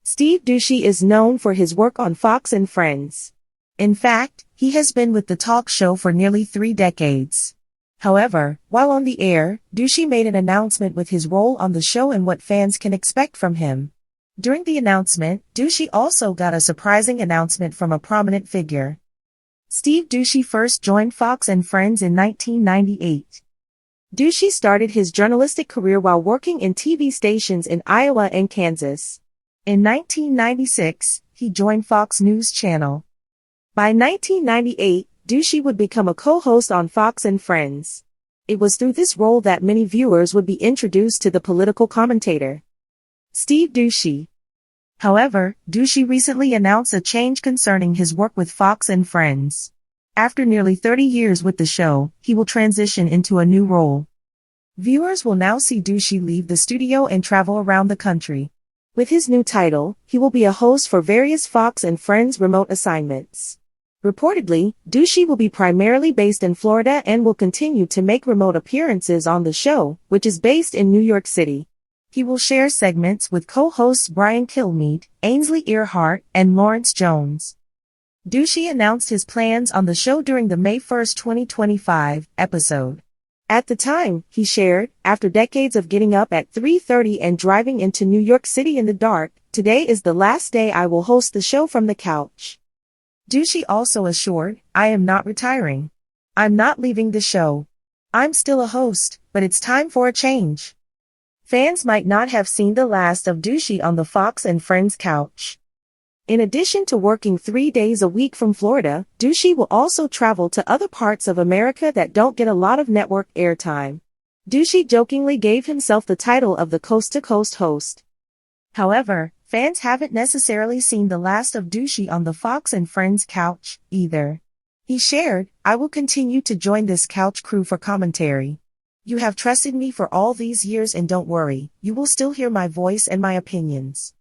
Steve Doocy is known for his work on Fox and Friends. In fact, he has been with the talk show for nearly 3 decades. However, while on the air, Doocy made an announcement with his role on the show and what fans can expect from him. During the announcement, Doocy also got a surprising announcement from a prominent figure. Steve Doocy first joined Fox and Friends in 1998. Doocy started his journalistic career while working in TV stations in Iowa and Kansas. In 1996, he joined Fox News Channel. By 1998, Doocy would become a co-host on Fox and Friends. It was through this role that many viewers would be introduced to the political commentator, Steve Doocy. However, Doocy recently announced a change concerning his work with Fox and Friends. After nearly 30 years with the show, he will transition into a new role. Viewers will now see Doocy leave the studio and travel around the country. With his new title, he will be a host for various Fox and Friends remote assignments. Reportedly, Doocy will be primarily based in Florida and will continue to make remote appearances on the show, which is based in New York City. He will share segments with co-hosts Brian Kilmeade, Ainsley Earhart, and Lawrence Jones. Doocy announced his plans on the show during the May 1, 2025 episode. At the time, he shared, after decades of getting up at 3:30 and driving into New York City in the dark, today is the last day I will host the show from the couch. Doocy also assured, I am not retiring. I'm not leaving the show. I'm still a host, but it's time for a change. Fans might not have seen the last of Doocy on the Fox and Friends couch. In addition to working 3 days a week from Florida, Doocy will also travel to other parts of America that don't get a lot of network airtime. Doocy jokingly gave himself the title of the coast-to-coast host. However, fans haven't necessarily seen the last of Doocy on the Fox and Friends couch, either. He shared, I will continue to join this couch crew for commentary. You have trusted me for all these years and don't worry, you will still hear my voice and my opinions.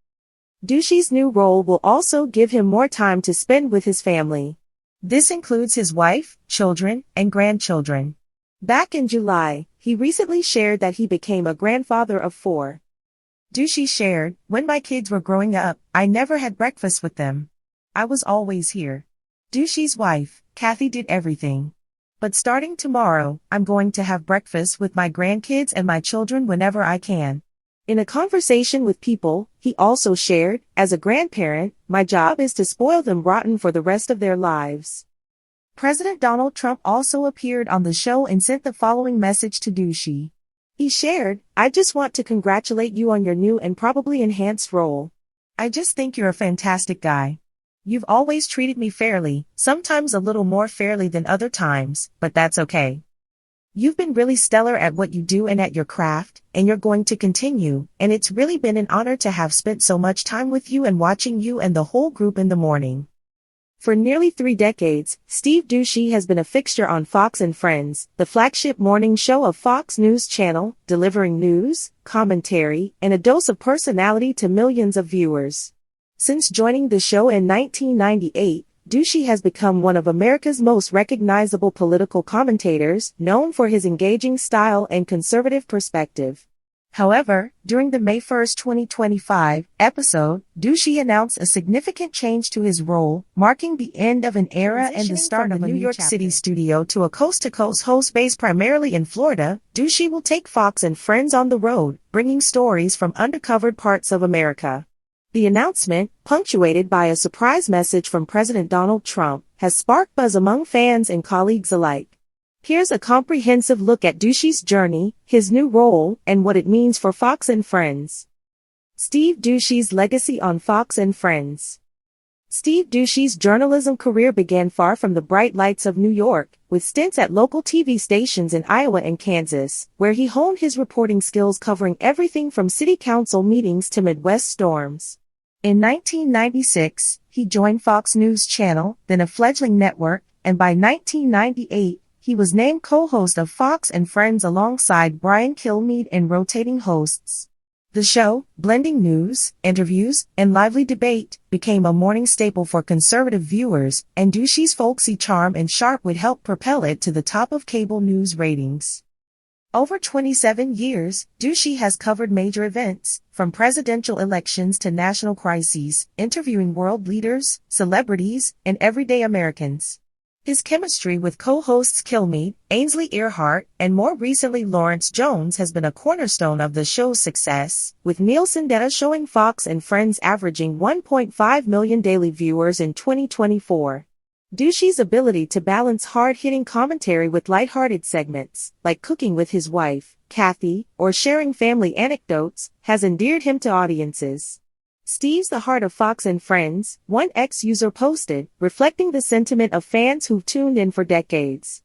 Doocy's new role will also give him more time to spend with his family. This includes his wife, children, and grandchildren. Back in July, he recently shared that he became a grandfather of 4. Doocy shared, when my kids were growing up, I never had breakfast with them. I was always here. Doocy's wife, Kathy, did everything. But starting tomorrow, I'm going to have breakfast with my grandkids and my children whenever I can. In a conversation with People, he also shared, as a grandparent, my job is to spoil them rotten for the rest of their lives. President Donald Trump also appeared on the show and sent the following message to Doocy. He shared, I just want to congratulate you on your new and probably enhanced role. I just think you're a fantastic guy. You've always treated me fairly, sometimes a little more fairly than other times, but that's okay. You've been really stellar at what you do and at your craft, and you're going to continue, and it's really been an honor to have spent so much time with you and watching you and the whole group in the morning. For nearly 3 decades, Steve Doocy has been a fixture on Fox and Friends, the flagship morning show of Fox News Channel, delivering news, commentary, and a dose of personality to millions of viewers. Since joining the show in 1998, Doocy has become one of America's most recognizable political commentators, known for his engaging style and conservative perspective. However, during the May 1, 2025 episode, Doocy announced a significant change to his role, marking the end of an era and the start of a New York City studio to a coast-to-coast host based primarily in Florida. Doocy will take Fox and Friends on the road, bringing stories from undercovered parts of America. The announcement, punctuated by a surprise message from President Donald Trump, has sparked buzz among fans and colleagues alike. Here's a comprehensive look at Doocy's journey, his new role, and what it means for Fox and Friends. Steve Doocy's legacy on Fox and Friends. Steve Doocy's journalism career began far from the bright lights of New York, with stints at local TV stations in Iowa and Kansas, where he honed his reporting skills covering everything from city council meetings to Midwest storms. In 1996, he joined Fox News Channel, then a fledgling network, and by 1998, he was named co-host of Fox and Friends alongside Brian Kilmeade and rotating hosts. The show, blending news, interviews, and lively debate, became a morning staple for conservative viewers, and Doocy's folksy charm and sharp wit helped propel it to the top of cable news ratings. Over 27 years, Doocy has covered major events, from presidential elections to national crises, interviewing world leaders, celebrities, and everyday Americans. His chemistry with co-hosts Kilmeade, Ainsley Earhart, and more recently Lawrence Jones has been a cornerstone of the show's success, with Nielsen data showing Fox and Friends averaging 1.5 million daily viewers in 2024. Doocy's ability to balance hard-hitting commentary with lighthearted segments, like cooking with his wife, Kathy, or sharing family anecdotes, has endeared him to audiences. Steve's the heart of Fox and Friends, one ex-user posted, reflecting the sentiment of fans who've tuned in for decades.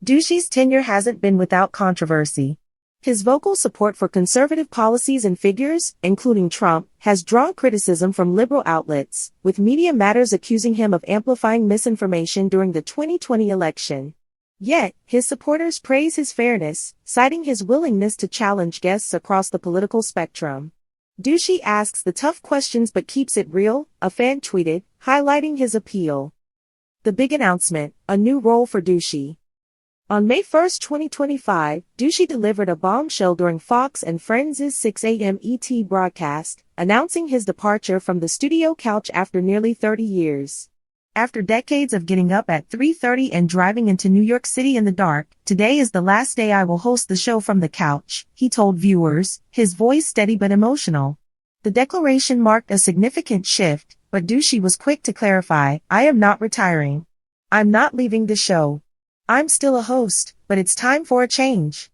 Doocy's tenure hasn't been without controversy. His vocal support for conservative policies and figures, including Trump, has drawn criticism from liberal outlets, with Media Matters accusing him of amplifying misinformation during the 2020 election. Yet, his supporters praise his fairness, citing his willingness to challenge guests across the political spectrum. Doocy asks the tough questions but keeps it real, a fan tweeted, highlighting his appeal. The big announcement, a new role for Doocy. On May 1, 2025, Doocy delivered a bombshell during Fox and Friends' 6 a.m. ET broadcast, announcing his departure from the studio couch after nearly 30 years. After decades of getting up at 3:30 and driving into New York City in the dark, today is the last day I will host the show from the couch, he told viewers, his voice steady but emotional. The declaration marked a significant shift, but Doocy was quick to clarify, I am not retiring. I'm not leaving the show. I'm still a host, but it's time for a change.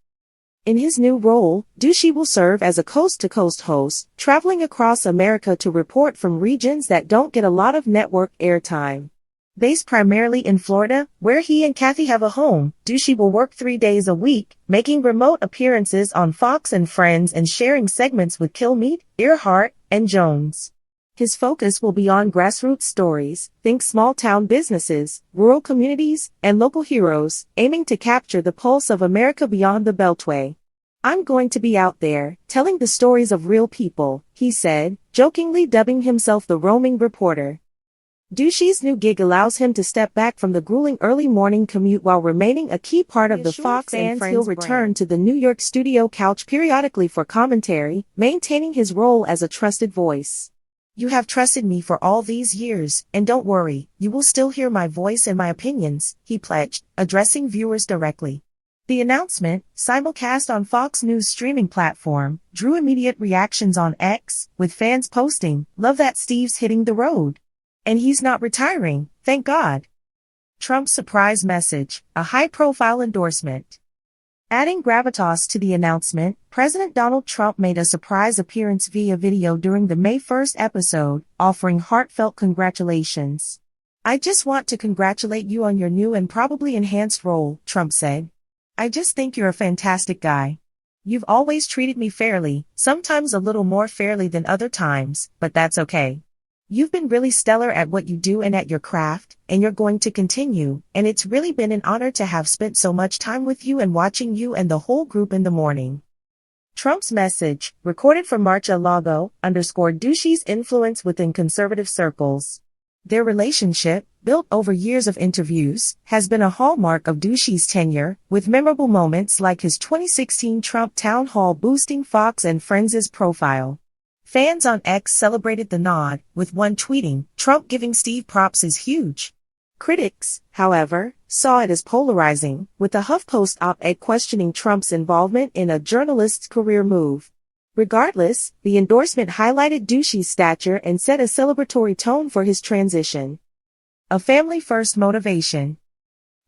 In his new role, Doocy will serve as a coast-to-coast host, traveling across America to report from regions that don't get a lot of network airtime. Based primarily in Florida, where he and Kathy have a home, Doocy will work 3 days a week, making remote appearances on Fox and Friends and sharing segments with Kilmeade, Earhart, and Jones. His focus will be on grassroots stories, think small-town businesses, rural communities, and local heroes, aiming to capture the pulse of America beyond the Beltway. I'm going to be out there, telling the stories of real people, he said, jokingly dubbing himself the roaming reporter. Doocy's new gig allows him to step back from the grueling early morning commute while remaining a key part of the Fox and Friends. He'll return to the New York studio couch periodically for commentary, maintaining his role as a trusted voice. You have trusted me for all these years, and don't worry, you will still hear my voice and my opinions, he pledged, addressing viewers directly. The announcement, simulcast on Fox News streaming platform, drew immediate reactions on X, with fans posting, "Love that Steve's hitting the road. And he's not retiring, thank God." Trump's surprise message, a high-profile endorsement. Adding gravitas to the announcement, President Donald Trump made a surprise appearance via video during the May 1 episode, offering heartfelt congratulations. "I just want to congratulate you on your new and probably enhanced role," Trump said. "I just think you're a fantastic guy. You've always treated me fairly, sometimes a little more fairly than other times, but that's okay. You've been really stellar at what you do and at your craft, and you're going to continue, and it's really been an honor to have spent so much time with you and watching you and the whole group in the morning." Trump's message, recorded from Mar-a-Lago, underscored Doocy's influence within conservative circles. Their relationship, built over years of interviews, has been a hallmark of Doocy's tenure, with memorable moments like his 2016 Trump town hall boosting Fox and Friends' profile. Fans on X celebrated the nod, with one tweeting, "Trump giving Steve props is huge." Critics, however, saw it as polarizing, with a HuffPost op-ed questioning Trump's involvement in a journalist's career move. Regardless, the endorsement highlighted Doocy's stature and set a celebratory tone for his transition. A family-first motivation.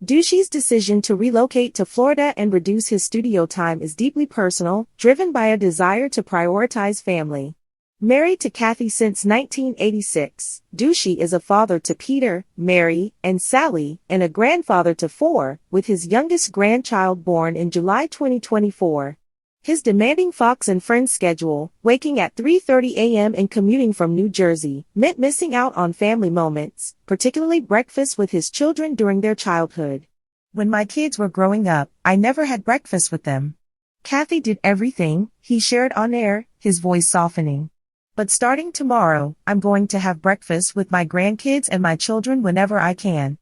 Doocy's decision to relocate to Florida and reduce his studio time is deeply personal, driven by a desire to prioritize family. Married to Kathy since 1986, Doocy is a father to Peter, Mary, and Sally, and a grandfather to 4, with his youngest grandchild born in July 2024. His demanding Fox and Friends schedule, waking at 3:30 a.m. and commuting from New Jersey, meant missing out on family moments, particularly breakfast with his children during their childhood. "When my kids were growing up, I never had breakfast with them. Kathy did everything," he shared on air, his voice softening. "But starting tomorrow, I'm going to have breakfast with my grandkids and my children whenever I can."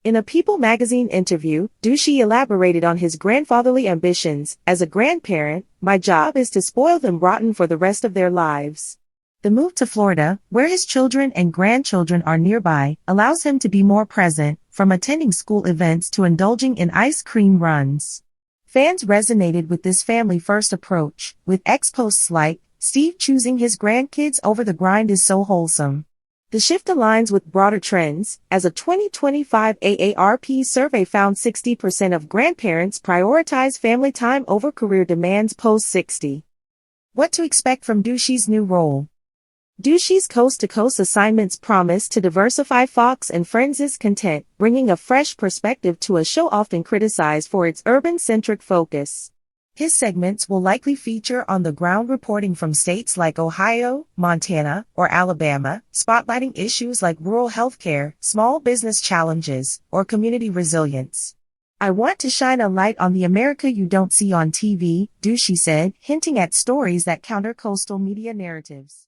In a People magazine interview, Doocy elaborated on his grandfatherly ambitions. As a grandparent, my job is to spoil them rotten for the rest of their lives. The move to Florida, where his children and grandchildren are nearby, allows him to be more present, from attending school events to indulging in ice cream runs. Fans resonated with this family-first approach, with ex-posts like, "Steve choosing his grandkids over the grind is so wholesome." The shift aligns with broader trends, as a 2025 AARP survey found 60% of grandparents prioritize family time over career demands post-60. What to expect from Doocy's new role? Doocy's coast-to-coast assignments promise to diversify Fox and Friends' content, bringing a fresh perspective to a show often criticized for its urban-centric focus. His segments will likely feature on-the-ground reporting from states like Ohio, Montana, or Alabama, spotlighting issues like rural healthcare, small business challenges, or community resilience. "I want to shine a light on the America you don't see on TV," Doocy said, hinting at stories that counter coastal media narratives.